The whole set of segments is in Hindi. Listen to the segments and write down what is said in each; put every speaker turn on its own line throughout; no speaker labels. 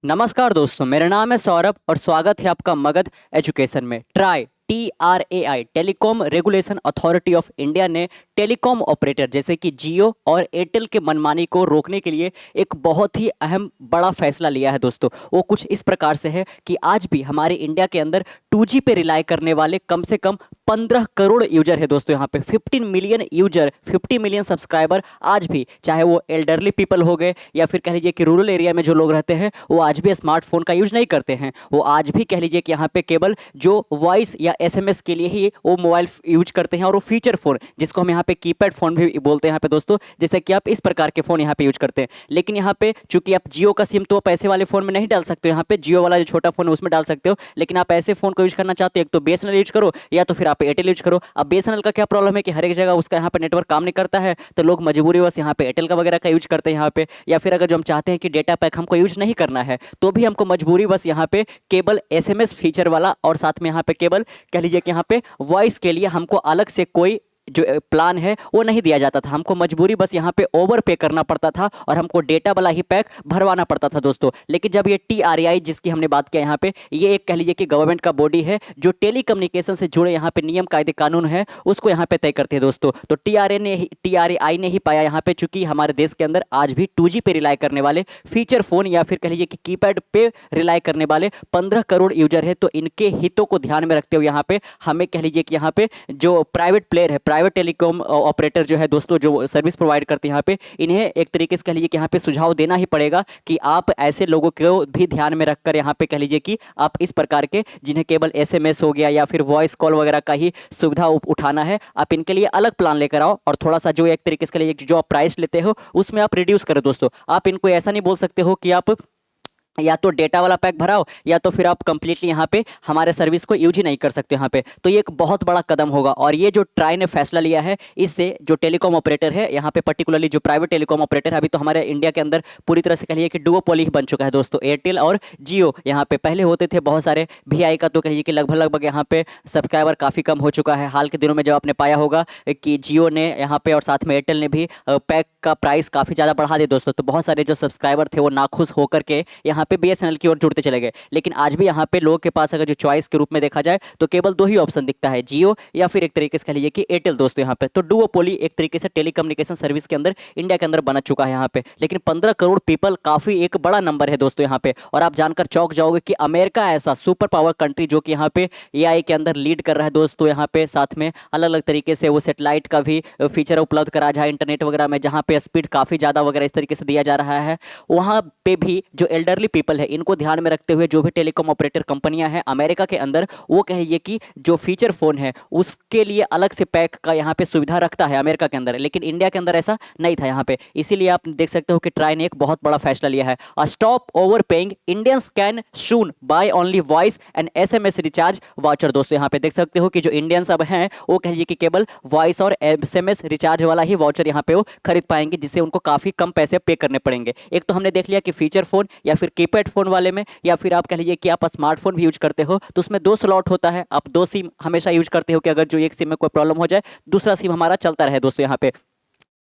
नमस्कार दोस्तों, मेरा नाम है सौरभ और स्वागत है आपका मगध एजुकेशन में। TRAI telecom regulation authority of India ने टेलीकॉम ऑपरेटर जैसे कि जियो और एयरटेल के मनमानी को रोकने के लिए एक बहुत ही अहम बड़ा फैसला लिया है दोस्तों। वो कुछ इस प्रकार से है कि आज भी हमारे इंडिया के अंदर 2G पे रिलाई करने वाले कम से कम 15 करोड़ यूजर है दोस्तों। यहाँ पे 15 मिलियन यूजर, 50 मिलियन सब्सक्राइबर आज भी, चाहे वो एल्डरली पीपल हो गए या फिर कह लीजिए कि रूरल एरिया में जो लोग रहते हैं, वो आज भी स्मार्टफोन का यूज नहीं करते हैं। वो आज भी कह लीजिए कि यहाँ पे केवल जो वॉइस या SMS के लिए ही वो मोबाइल यूज करते हैं, और वो फीचर फोन जिसको हम यहाँ पे कीपैड फोन भी बोलते हैं यहाँ पे दोस्तों, जैसे कि आप इस प्रकार के फोन यहाँ पे यूज करते हैं। लेकिन यहाँ पे चूंकि आप जियो का सिम तो पैसे वाले फोन में नहीं डाल सकते हो, यहाँ पे जियो वाला जो छोटा फोन है उसमें डाल सकते हो। लेकिन आप ऐसे फोन को यूज करना चाहते हो, एक तो BSNL यूज करो या तो फिर आप एयरटेल यूज करो। अब BSNL का क्या प्रॉब्लम है कि हर एक जगह उसका यहाँ पे नेटवर्क काम नहीं करता है, तो लोग मजबूरी बस यहाँ पे एयरटेल का वगैरह का यूज करते हैं यहाँ पे। या फिर अगर जो हम चाहते हैं कि डेटा पैक हमको यूज नहीं करना है, तो भी हमको मजबूरी बस यहाँ पे केबल SMS फीचर वाला, और साथ में यहाँ पे केबल कह लीजिए कि यहाँ पे वॉइस के लिए हमको अलग से कोई जो प्लान है वो नहीं दिया जाता था। हमको मजबूरी बस यहाँ पे ओवर पे करना पड़ता था और हमको डेटा वाला ही पैक भरवाना पड़ता था दोस्तों। लेकिन जब ये TRAI जिसकी हमने बात किया यहाँ पे, ये एक कह लीजिए कि गवर्नमेंट का बॉडी है जो टेली कम्युनिकेशन से जुड़े यहाँ पे नियम कायदे कानून है उसको यहाँ पे तय करते हैं दोस्तों। तो TRAI ने ही पाया यहाँ पे, चूंकि हमारे देश के अंदर आज भी 2G पे रिलाई करने वाले फीचर फोन या फिर कह लीजिए कि कीपैड पे रिलाई करने वाले 15 करोड़ यूजर है। तो इनके हितों को ध्यान में रखते हुए यहाँ पे हमें कह लीजिए कि यहाँ पे जो प्राइवेट प्लेयर है, प्राइवेट टेलीकॉम ऑपरेटर जो है दोस्तों, जो सर्विस प्रोवाइड करते हैं यहाँ पे, इन्हें एक तरीके से कह लीजिए कि यहाँ पे सुझाव देना ही पड़ेगा कि आप ऐसे लोगों को भी ध्यान में रखकर यहाँ पे कह लीजिए कि आप इस प्रकार के जिन्हें केवल SMS हो गया या फिर वॉइस कॉल वगैरह का ही सुविधा उठाना है, आप इनके लिए अलग प्लान लेकर आओ। और थोड़ा सा जो एक तरीके से कह लीजिए जो आप प्राइस लेते हो उसमें आप रिड्यूस करो दोस्तों। आप इनको ऐसा नहीं बोल सकते हो कि आप या तो डेटा वाला पैक भराओ या तो फिर आप कंप्लीटली यहाँ पे हमारे सर्विस को यूज ही नहीं कर सकते यहाँ पे। तो ये एक बहुत बड़ा कदम होगा, और ये जो ट्राई ने फैसला लिया है, इससे जो टेलीकॉम ऑपरेटर है यहाँ पे, पर्टिकुलरली जो प्राइवेट टेलीकॉम ऑपरेटर है, अभी तो हमारे इंडिया के अंदर पूरी तरह से कहिए कि डुओपोली बन चुका है दोस्तों, एयरटेल और जियो। यहाँ पे पहले होते थे बहुत सारे VI का, तो कहिए कि लगभग लगभग यहाँ पे सब्सक्राइबर काफ़ी कम हो चुका है। हाल के दिनों में जब आपने पाया होगा कि जियो ने यहाँ पे और साथ में एयरटेल ने भी पैक का प्राइस काफ़ी ज़्यादा बढ़ा दिया दोस्तों, तो बहुत सारे जो सब्सक्राइबर थे वो नाखुश होकर के यहाँ पे BSNL की ओर जुड़ते चले गए। लेकिन आज भी यहाँ पे लोगों के पास अगर जो चॉइस के रूप में देखा जाए तो केवल दो ही ऑप्शन दिखता है, जियो या फिर एक तरीके से कह लीजिए कि एयरटेल दोस्तों। यहाँ पे तो डुओपोली एक तरीके से टेलीकम्युनिकेशन सर्विस के अंदर इंडिया के अंदर बन चुका है यहाँ पे। लेकिन 15 करोड़ पीपल काफी एक बड़ा नंबर है दोस्तों यहाँ पे। और आप जानकर चौंक जाओगे कि अमेरिका ऐसा सुपर पावर कंट्री जो कि यहाँ पे AI के अंदर लीड कर रहा है दोस्तों, यहाँ पे साथ में अलग अलग तरीके से वो सेटेलाइट का भी फीचर उपलब्ध करा जाए इंटरनेट वगैरह में, जहाँ पे स्पीड काफी ज्यादा वगैरह इस तरीके से दिया जा रहा है। वहाँ पे भी जो एल्डरली पीपल है, इनको ध्यान में रखते हुए जो भी टेलीकॉम ऑपरेटर कंपनियां हैं अमेरिका के अंदर, वो कहिए कि जो फीचर फोन है उसके लिए अलग से पैक का यहाँ पे सुविधा रखता है अमेरिका के अंदर। लेकिन इंडिया के अंदर ऐसा नहीं था यहाँ पे। इसीलिए आप देख सकते हो कि ट्राई ने एक बहुत बड़ा फैसला लिया है। Stop over paying, Indians can soon buy only voice and SMS recharge voucher दोस्तों। यहाँ पे देख सकते हो कि जो इंडियंस अब हैं वो कहिए कि केवल वॉइस और SMS रिचार्ज वाला ही वाउचर यहाँ पे वो खरीद पाएंगे, जिससे उनको काफी कम पैसे पे करने पड़ेंगे। एक तो हमने देख लिया कि फीचर फोन या फिर कीपैड फोन वाले में, या फिर आप कह लीजिए कि आप स्मार्टफोन भी यूज करते हो तो उसमें 2 स्लॉट होता है। आप 2 सिम हमेशा यूज करते हो कि अगर जो एक सिम में कोई प्रॉब्लम हो जाए दूसरा सिम हमारा चलता रहे दोस्तों यहाँ पे।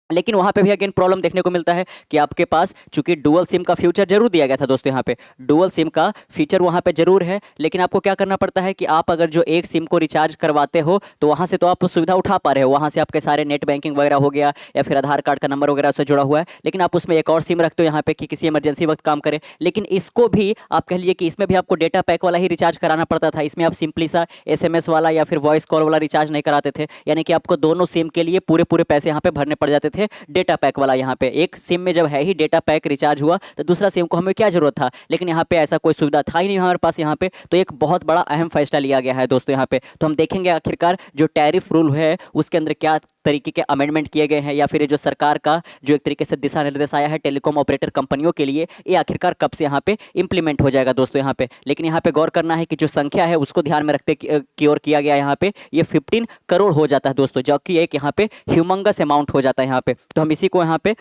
लेकिन वहां पे भी अगेन प्रॉब्लम देखने को मिलता है कि आपके पास चूंकि डुअल सिम का फीचर जरूर दिया गया था दोस्तों, यहाँ पे डुअल सिम का फीचर वहां पे जरूर है, लेकिन आपको क्या करना पड़ता है कि आप अगर जो एक सिम को रिचार्ज करवाते हो तो वहां से तो आप सुविधा उठा पा रहे हो, वहां से आपके सारे नेट बैंकिंग वगैरह हो गया या फिर आधार कार्ड का नंबर वगैरह से जुड़ा हुआ है। लेकिन आप उसमें एक और सिम रखते हो यहाँ पे कि किसी इमरजेंसी वक्त काम करे। लेकिन इसको भी आप कह लीजिए कि इसमें भी आपको डेटा पैक वाला ही रिचार्ज कराना पड़ता था। इसमें आप सिंपली सा SMS वाला या फिर वॉइस कॉल वाला रिचार्ज नहीं कराते थे, यानी कि आपको दोनों सिम के लिए पूरे पूरे पैसे यहाँ पे भरने पड़ जाते थे डेटा पैक वाला। यहाँ पे एक सिम में जब है ही डेटा पैक रिचार्ज हुआ तो दूसरा सिम को हमें क्या जरूरत था, लेकिन यहाँ पे ऐसा कोई सुविधा था ही नहीं हमारे पास यहाँ पे। तो एक बहुत बड़ा अहम फैसला लिया गया है दोस्तों यहाँ पे। तो हम देखेंगे आखिरकार जो टैरिफ रूल है उसके अंदर क्या तरीके के अमेंडमेंट किए गए हैं, या फिर जो सरकार का जो एक तरीके से दिशा निर्देश आया है टेलीकॉम ऑपरेटर कंपनियों के लिए, ये आखिरकार कब से यहाँ पे इंप्लीमेंट हो जाएगा दोस्तों यहाँ पे। लेकिन यहाँ पे गौर करना है कि जो संख्या है उसको ध्यान में रखते की ओर किया गया यहाँ पे, ये 15 करोड़ हो जाता है दोस्तों, जो कि एक यहाँ पे ह्यूमंगस अमाउंट हो जाता है यहाँ पे। तो हम इसी को यहाँ पे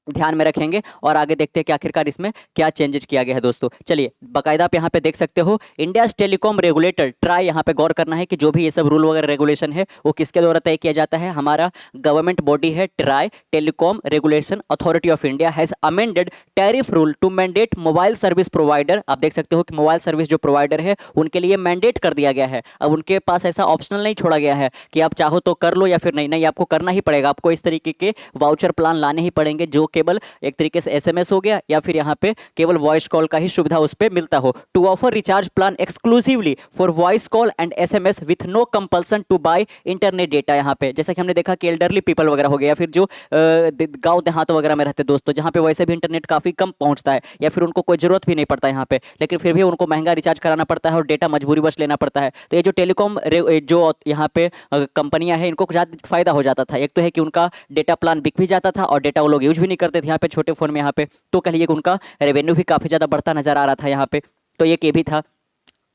ध्यान में रखेंगे और आगे देखते हैं कि आखिरकार इसमें क्या चेंजेस किया गया है दोस्तों। चलिए बाकायदा आप यहाँ पे देख सकते हो, इंडिया टेलीकॉम रेगुलेटर ट्राई, यहाँ पे गौर करना है कि जो भी ये सब रूल वगैरह रेगुलेशन है वो किसके द्वारा तय किया जाता है। हमारा गवर्नमेंट बॉडी है TRAI, telecom regulation authority of India has amended tariff rule to mandate mobile service provider. आप देख सकते हो कि मोबाइल सर्विस जो प्रोवाइडर है उनके लिए मैंडेट कर दिया गया है। अब उनके पास ऐसा ऑप्शनल नहीं छोड़ा गया है कि आप चाहो तो कर लो या फिर नहीं, नहीं आपको करना ही पड़ेगा। आपको इस तरीके के वाउचर प्लान लाने ही पड़ेंगे जो केवल एक तरीके से एसएमएस हो गया या फिर यहाँ पे केवल वॉइस कॉल का ही सुविधा उस पर मिलता हो। To offer recharge plan exclusively for voice call and SMS with no compulsion to buy internet data. यहाँ पे जैसा कि हमने देखा कि एल्डरली पीपल वगैरह हो गया या फिर जो गांव देहात वगैरह में रहते दोस्तों, जहाँ पे वैसे भी इंटरनेट काफी कम पहुंचता है या फिर उनको कोई जरूरत भी नहीं पड़ता यहाँ पे, लेकिन फिर भी उनको महंगा रिचार्ज कराना पड़ता है और डेटा मजबूरी बस लेना पड़ता है। तो ये जो टेलीकॉम जो यहाँ पे कंपनियां हैं इनको ज़्यादा फायदा हो जाता था। एक तो है कि उनका डेटा प्लान बिक भी जाता था और डेटा वो लोग यूज भी नहीं करते थे यहाँ पे छोटे फोन में यहाँ पे, तो कह लीजिए कि उनका रेवेन्यू भी काफ़ी ज़्यादा बढ़ता नजर आ रहा था यहाँ पे। तो ये भी था।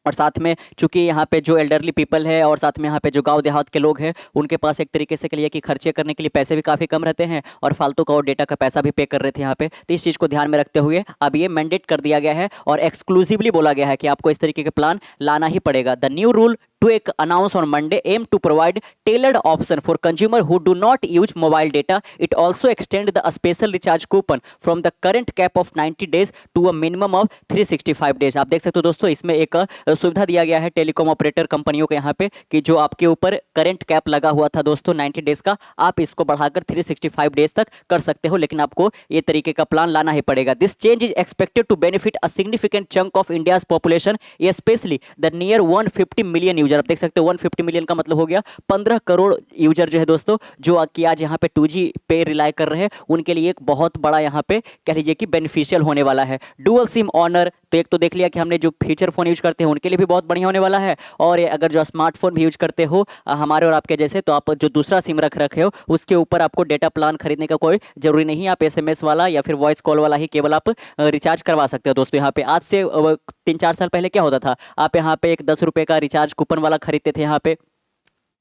और साथ में चूंकि यहाँ पे जो एल्डरली पीपल है और साथ में यहाँ पे जो गांव देहात के लोग हैं उनके पास एक तरीके से कहिए कि खर्चे करने के लिए पैसे भी काफ़ी कम रहते हैं और फालतू का और डेटा का पैसा भी पे कर रहे थे यहाँ पे। तो इस चीज़ को ध्यान में रखते हुए अब ये मैंडेट कर दिया गया है और एक्सक्लूसिवली बोला गया है कि आपको इस तरीके के प्लान लाना ही पड़ेगा। The new rule to announce on Monday aim to provide tailored option for consumer who do not use mobile data. It also extend the special recharge coupon from the current cap of 90 days to a minimum of 365 days. आप देख सकते हो दोस्तों इसमें एक सुविधा दिया गया है टेलीकॉम ऑपरेटर कंपनियों के यहाँ पे कि जो आपके ऊपर करंट कैप लगा हुआ था दोस्तों 90 डेज का, आप इसको बढ़ाकर 365 डेज तक कर सकते हो, लेकिन आपको ये तरीके का प्लान लाना ही पड़ेगा। This change is expected to benefit a significant chunk of India's population, specially the near 150 million user. आप देख सकते हो 150 मिलियन का मतलब हो गया 15 करोड़ यूजर जो है दोस्तों, जो कि आज यहाँ पे 2G पे रिलाई कर रहे हैं, उनके लिए एक बहुत बड़ा यहाँ पे कह लीजिए कि बेनिफिशियल होने वाला है। डुअल सिम ऑनर, तो एक तो देख लिया कि हमने जो फीचर फोन यूज करते हैं उनके लिए भी बहुत बढ़िया होने वाला है, और अगर जो स्मार्टफोन भी यूज करते हो हमारे और आपके जैसे, तो आप जो दूसरा सिम रख रखे हो उसके ऊपर आपको डेटा प्लान खरीदने का कोई जरूरी नहीं है। आप एसएमएस वाला या फिर वॉइस कॉल वाला ही केवल आप रिचार्ज करवा सकते हो दोस्तों। यहाँ पे आज से 3-4 साल पहले क्या होता था, आप यहाँ पे एक 10 रुपए का रिचार्ज कूपन वाला खरीदते थे, यहाँ पे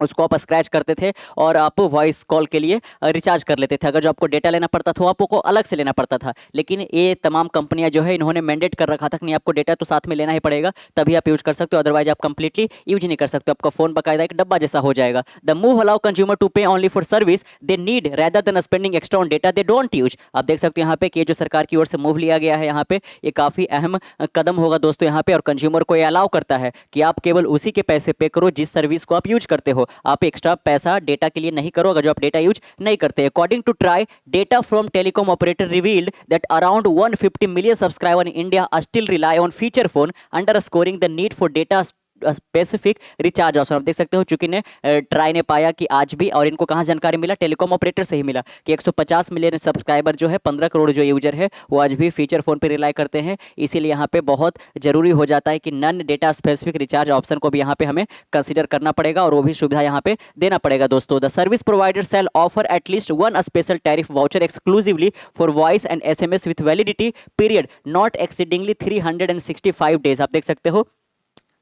उसको आप स्क्रैच करते थे और आप वॉइस कॉल के लिए रिचार्ज कर लेते थे। अगर जो आपको डेटा लेना पड़ता था वो आपको अलग से लेना पड़ता था, लेकिन ये तमाम कंपनियां जो है इन्होंने मैंडेट कर रखा था कि नहीं आपको डेटा तो साथ में लेना ही पड़ेगा, तभी आप यूज कर सकते हो, अदरवाइज आप कंप्लीटली यूज नहीं कर सकते। आपका फोन बकायदा एक डब्बा जैसा हो जाएगा। The move allow consumer to pay only for service they need rather than spending extra on data they don't use. आप देख सकते हो यहाँ पे कि जो सरकार की ओर से मूव लिया गया है यहाँ पे, ये काफी अहम कदम होगा दोस्तों यहाँ पे, और कंज्यूमर को ये अलाउ करता है कि आप केवल उसी के पैसे पे करो जिस सर्विस को आप यूज करते हो, आप एक्स्ट्रा पैसा डेटा के लिए नहीं करो अगर जो आप डेटा यूज नहीं करते। According to TRAI, data from telecom operator revealed that around 150 million subscriber in India still rely on feature phone underscoring the need for data specific recharge option. आप देख सकते हो चूंकि ने ट्राई ने पाया कि आज भी, और इनको कहाँ जानकारी मिला, टेलीकॉम ऑपरेटर से ही मिला कि 150 मिलियन सब्सक्राइबर जो है, 15 करोड़ जो यूजर है वो आज भी फीचर फोन पे रिलाई करते हैं। इसीलिए यहाँ पे बहुत जरूरी हो जाता है कि non data specific recharge option को भी यहाँ पे हमें कंसिडर करना पड़ेगा और वो भी सुविधा यहाँ पे देना पड़ेगा दोस्तों। The service provider cell offer at least one special tariff voucher exclusively for voice and SMS with validity period not exceedingly 365 days. आप देख सकते हो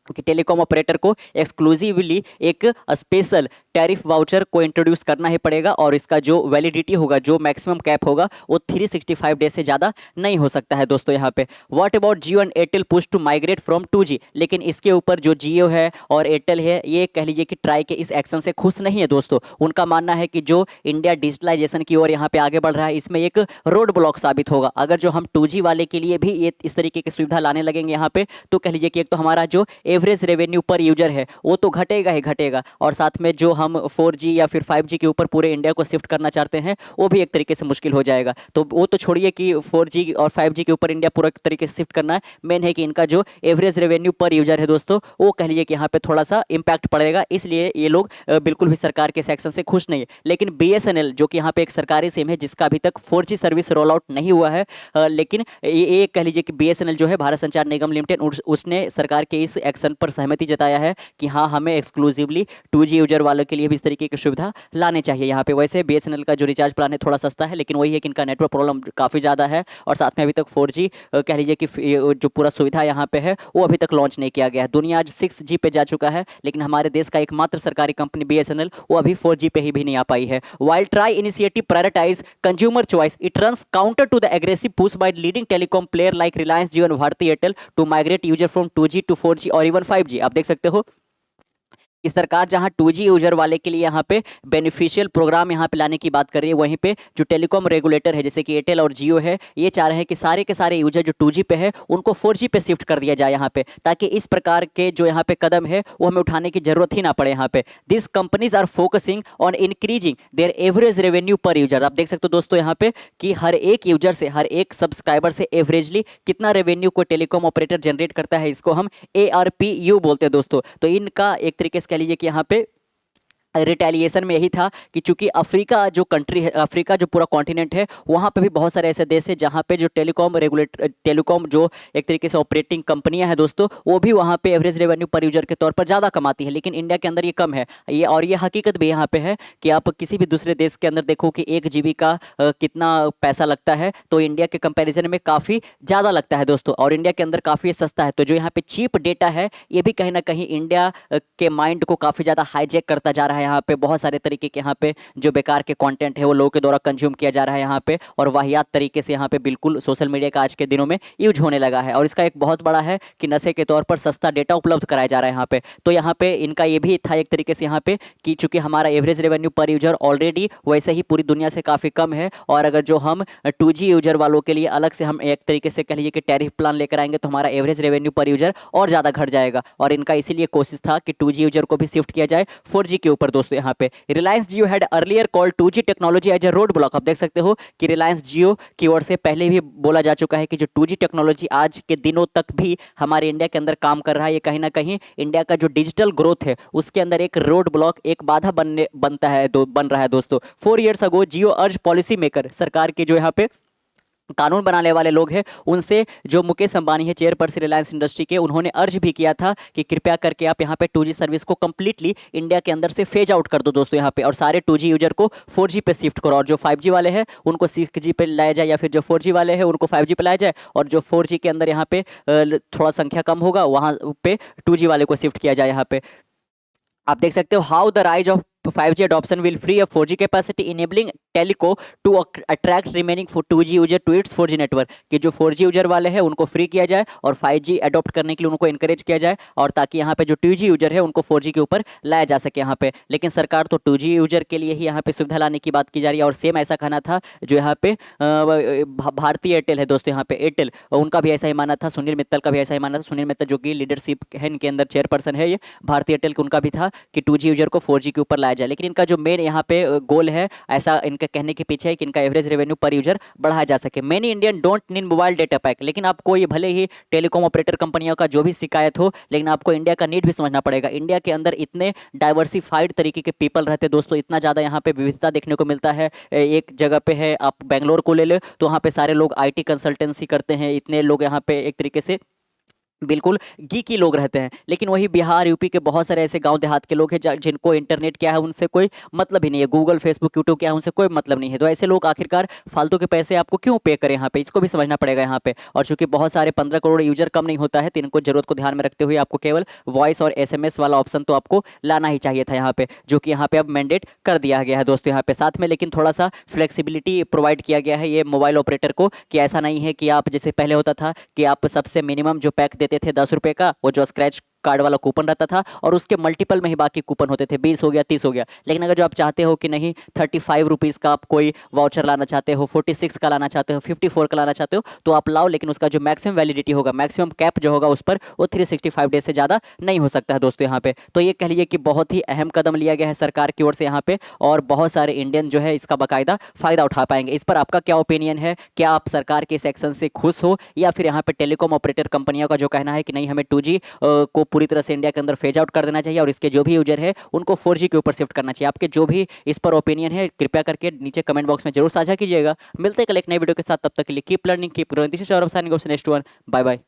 कि टेलीकॉम ऑपरेटर को एक्सक्लूसिवली एक स्पेशल टैरिफ वाउचर को इंट्रोड्यूस करना ही पड़ेगा और इसका जो वैलिडिटी होगा, जो मैक्सिमम कैप होगा, वो 365 डेज से ज़्यादा नहीं हो सकता है दोस्तों यहाँ पे। What about Jio and Airtel push to migrate from 2G, लेकिन इसके ऊपर जो जियो है और एयरटेल है ये कह लीजिए कि ट्राई के इस एक्शन से खुश नहीं है दोस्तों। उनका मानना है कि जो इंडिया डिजिटलाइजेशन की ओर यहाँ पे आगे बढ़ रहा है इसमें एक रोड ब्लॉक साबित होगा। अगर जो हम 2G वाले के लिए भी ये इस तरीके की सुविधा लाने लगेंगे यहाँ पे, तो कह लीजिए कि एक तो हमारा जो एवरेज रेवेन्यू पर यूजर है वो तो घटेगा ही घटेगा, और साथ में जो हम 4G या फिर 5G के ऊपर पूरे इंडिया को शिफ्ट करना चाहते हैं वो भी एक तरीके से मुश्किल हो जाएगा। तो वो तो छोड़िए कि 4G और 5G के ऊपर इंडिया पूरा तरीके से शिफ्ट करना है, मेन है कि इनका जो एवरेज रेवेन्यू पर यूजर है दोस्तों वो कह लीजिए कि यहाँ पे थोड़ा सा इंपैक्ट पड़ेगा। इसलिए ये लोग बिल्कुल भी सरकार के सेक्शन से खुश नहीं है। लेकिन BSNL जो कि यहाँ पे एक सरकारी सिम है जिसका अभी तक 4G सर्विस रोल आउट नहीं हुआ है, लेकिन ये कह लीजिए कि BSNL जो है भारत संचार निगम लिमिटेड, उसने सरकार के इस एक्शन पर सहमति जताया है कि हाँ हमें एक्सक्लूसिवली 2G यूजर वालों के के लिए भी इस तरीके की सुविधा लाने चाहिए यहाँ पे। वैसे बीएसएनएल का जो रिचार्ज प्लान है थोड़ा सस्ता है, लेकिन वही है कि इनका नेटवर्क प्रॉब्लम काफ़ी ज़्यादा है, और साथ में अभी तक 4G कह लीजिए कि जो पूरा सुविधा यहाँ पे है वो अभी तक लॉन्च नहीं किया गया है। दुनिया आज 6G पे जा चुका है, लेकिन हमारे देश का एकमात्र सरकारी कंपनी बीएसएनएल वो अभी 4G पे ही भी नहीं आ पाई है। While TRAI initiative prioritise consumer choice, it runs counter to the aggressive push by leading telecom player like Reliance Jio and Bharti Airtel to migrate user from 2G to 4G और इवन 5G। आप देख सकते हो कि सरकार जहां 2G यूजर वाले के लिए यहाँ पे बेनिफिशियल प्रोग्राम यहाँ पे लाने की बात कर रही है, वहीं पे जो टेलीकॉम रेगुलेटर है जैसे कि एयरटेल और जियो है, ये चाह रहे हैं कि सारे के सारे यूजर जो 2G पे है उनको 4G पे शिफ्ट कर दिया जाए यहाँ पे, ताकि इस प्रकार के जो यहाँ पे कदम है वो हमें उठाने की जरूरत ही ना पड़े यहाँ पे। This companies are focusing on increasing their average revenue per user. आप देख सकते हो दोस्तों यहाँ पे कि हर एक यूजर से, हर एक सब्सक्राइबर से एवरेजली कितना रेवेन्यू को टेलीकॉम ऑपरेटर जनरेट करता है, इसको हम ARPU बोलते हैं दोस्तों। तो इनका एक तरीके से कह लीजिए कि यहाँ पे रिटेलिएशन में यही था कि चूंकि अफ्रीका जो कंट्री है, अफ्रीका जो पूरा कॉन्टिनेंट है, वहाँ पे भी बहुत सारे ऐसे देश है जहाँ पे जो टेलीकॉम जो एक तरीके से ऑपरेटिंग कंपनियां हैं दोस्तों, वो भी वहाँ पे एवरेज रेवेन्यू पर यूजर के तौर पर ज़्यादा कमाती है, लेकिन इंडिया के अंदर ये कम है। ये और ये हकीकत भी यहाँ पे है कि आप किसी भी दूसरे देश के अंदर देखो कि 1 GB का कितना पैसा लगता है, तो इंडिया के कंपेरिजन में काफ़ी ज़्यादा लगता है दोस्तों, और इंडिया के अंदर काफ़ी सस्ता है। तो जो यहाँ पे चीप डेटा है, ये भी कहीं ना कहीं इंडिया के माइंड को काफ़ी ज़्यादा हाईजैक करता जा रहा है। यहाँ पे बहुत सारे तरीके के यहाँ पे जो बेकार के कंटेंट है वो लोगों के द्वारा कंज्यूम किया जा रहा है यहाँ पे, और वाहियात तरीके से यहाँ पे बिल्कुल सोशल मीडिया का आज के दिनों में यूज होने लगा है। और इसका एक बहुत बड़ा है कि नशे के तौर पर सस्ता डेटा उपलब्ध कराया जा रहा है यहाँ पे। तो यहाँ पे इनका ये भी था एक तरीके से यहाँ पे कि चूंकि हमारा average revenue per user already वैसे ही पूरी दुनिया से काफ़ी कम है, और अगर जो हम 2G यूजर वालों के लिए अलग से हम एक तरीके से कह लीजिए कि टैरिफ प्लान लेकर आएंगे तो हमारा एवरेज रेवेन्यू पर यूजर और ज़्यादा घट जाएगा। और इनका इसीलिए कोशिश था कि 2G यूजर को भी शिफ्ट किया जाए 4G के ऊपर दोस्तों। यहाँ पे Reliance Jio had earlier called 2G technology as a road block. आप देख सकते हो कि रिलायंस जियो की ओर से पहले भी बोला जा चुका है कि जो 2G टेक्नोलॉजी आज के दिनों तक भी हमारे इंडिया के अंदर काम कर रहा है, ये कहीं ना कहीं इंडिया का जो डिजिटल ग्रोथ है उसके अंदर एक रोड ब्लॉक, एक बाधा बन रहा है दोस्तों। 4 years अगो जियो अर्ज पॉलिसी मेकर, सरकार के जो यहाँ पे कानून बनाने वाले लोग हैं उनसे, जो मुकेश अंबानी है चेयरपर्सन रिलायंस इंडस्ट्री के, उन्होंने अर्ज भी किया था कि कृपया करके आप यहाँ पे 2G सर्विस को कंप्लीटली इंडिया के अंदर से फेज आउट कर दो दोस्तों यहाँ पे, और सारे 2G यूजर को 4G पे शिफ्ट करो, और जो 5G वाले हैं उनको 6G पे लाया जाए, या फिर जो 4G वाले हैं उनको 5G पे लाया जाए, और जो 4G के अंदर यहाँ पे थोड़ा संख्या कम होगा वहाँ पे 2G वाले को शिफ्ट किया जाए यहाँ पे। आप देख सकते हो how the rise of 5G adoption will free up 4G capacity enabling telco to attract remaining 2G user to its 4G network, कि जो 4G यूजर वाले हैं उनको फ्री किया जाए और 5G अडॉप्ट करने के लिए उनको इनकरेज किया जाए, और ताकि यहाँ पे जो 2G यूजर है उनको 4G के ऊपर लाया जा सके यहाँ पे। लेकिन सरकार तो 2G यूजर के लिए ही यहाँ पे सुविधा लाने की बात की जा रही है, और सेम ऐसा कहना था जो यहाँ पे भारती एयरटेल है दोस्तों, यहाँ पे एयरटेल उनका भी ऐसा ही मानना था, सुनील मित्तल का भी ऐसा ही मानना था। सुनील मित्तल जो कि लीडरशिप है इनके अंदर, चेयरपर्सन है ये भारती एयरटेल के, उनका भी था कि 2G यूजर को 4G के ऊपर लाया जाए। लेकिन इनका जो मेन यहाँ पे गोल है, ऐसा इनके कहने के पीछे है कि इनका एवरेज रेवेन्यू पर यूजर बढ़ाया जा सके। Many Indian don't need mobile data pack, लेकिन आपको ये भले ही टेलीकॉम ऑपरेटर कंपनियों का जो भी शिकायत हो, लेकिन आपको इंडिया का नीड भी समझना पड़ेगा। इंडिया के अंदर इतने डाइवर्सिफाइड तरीके के पीपल रहते हैं दोस्तों, इतना ज़्यादा यहाँ पे विविधता देखने को मिलता है। एक जगह पे है, आप बेंगलोर को ले ले तो वहाँ पे सारे लोग IT कंसल्टेंसी करते हैं, इतने लोग यहाँ पे एक तरीके से बिल्कुल गीकी लोग रहते हैं। लेकिन वही बिहार यूपी के बहुत सारे ऐसे गांव देहात के लोग हैं जिनको इंटरनेट क्या है उनसे कोई मतलब ही नहीं है, गूगल फेसबुक यूट्यूब क्या है उनसे कोई मतलब नहीं है। तो ऐसे लोग आखिरकार फालतू के पैसे आपको क्यों पे करें यहाँ पे, इसको भी समझना पड़ेगा यहाँ पे। और चूंकि बहुत सारे 15 करोड़ यूजर कम नहीं होता है, तो इनको जरूरत को ध्यान में रखते हुए आपको केवल वॉइस और SMS वाला ऑप्शन तो आपको लाना ही चाहिए था यहाँ पे, जो कि यहाँ पे अब मैंडेट कर दिया गया है दोस्तों यहाँ पे। साथ में लेकिन थोड़ा सा फ्लेक्सिबिलिटी प्रोवाइड किया गया है ये मोबाइल ऑपरेटर को, कि ऐसा नहीं है कि आप जैसे पहले होता था कि आप सबसे मिनिमम जो पैक देते थे 10 रुपये का, वो जो स्क्रैच कार्ड वाला कूपन रहता था, और उसके मल्टीपल में ही बाकी कूपन होते थे, 20 हो गया 30 हो गया। लेकिन अगर जो आप चाहते हो कि नहीं 35 रुपीज़ का आप कोई वाउचर लाना चाहते हो, 46 का लाना चाहते हो, 54 का लाना चाहते हो, तो आप लाओ, लेकिन उसका जो मैक्सिमम वैलिडिटी होगा, मैक्सिमम कैप जो होगा उस पर, वो 365 डेज से ज़्यादा नहीं हो सकता है दोस्तों यहाँ पे। तो ये कह लीजिए कि बहुत ही अहम कदम लिया गया है सरकार की ओर से यहाँ पे, और बहुत सारे इंडियन जो है इसका बाकायदा फ़ायदा उठा पाएंगे। इस पर आपका क्या ओपिनियन है? क्या आप सरकार के इस एक्शन से खुश हो, या फिर यहाँ पे टेलीकॉम ऑपरेटर कंपनियों का जो कहना है कि नहीं हमें 2G को पूरी तरह से इंडिया के अंदर फेज आउट कर देना चाहिए और इसके जो भी यूजर है उनको 4G के ऊपर शिफ्ट करना चाहिए? आपके जो भी इस पर ओपिनियन है कृपया करके नीचे कमेंट बॉक्स में जरूर साझा कीजिएगा। मिलते हैं कल एक नई वीडियो के साथ, तब तक के लिए keep learning keep growing. This is Saurabh signing off next one. Bye bye.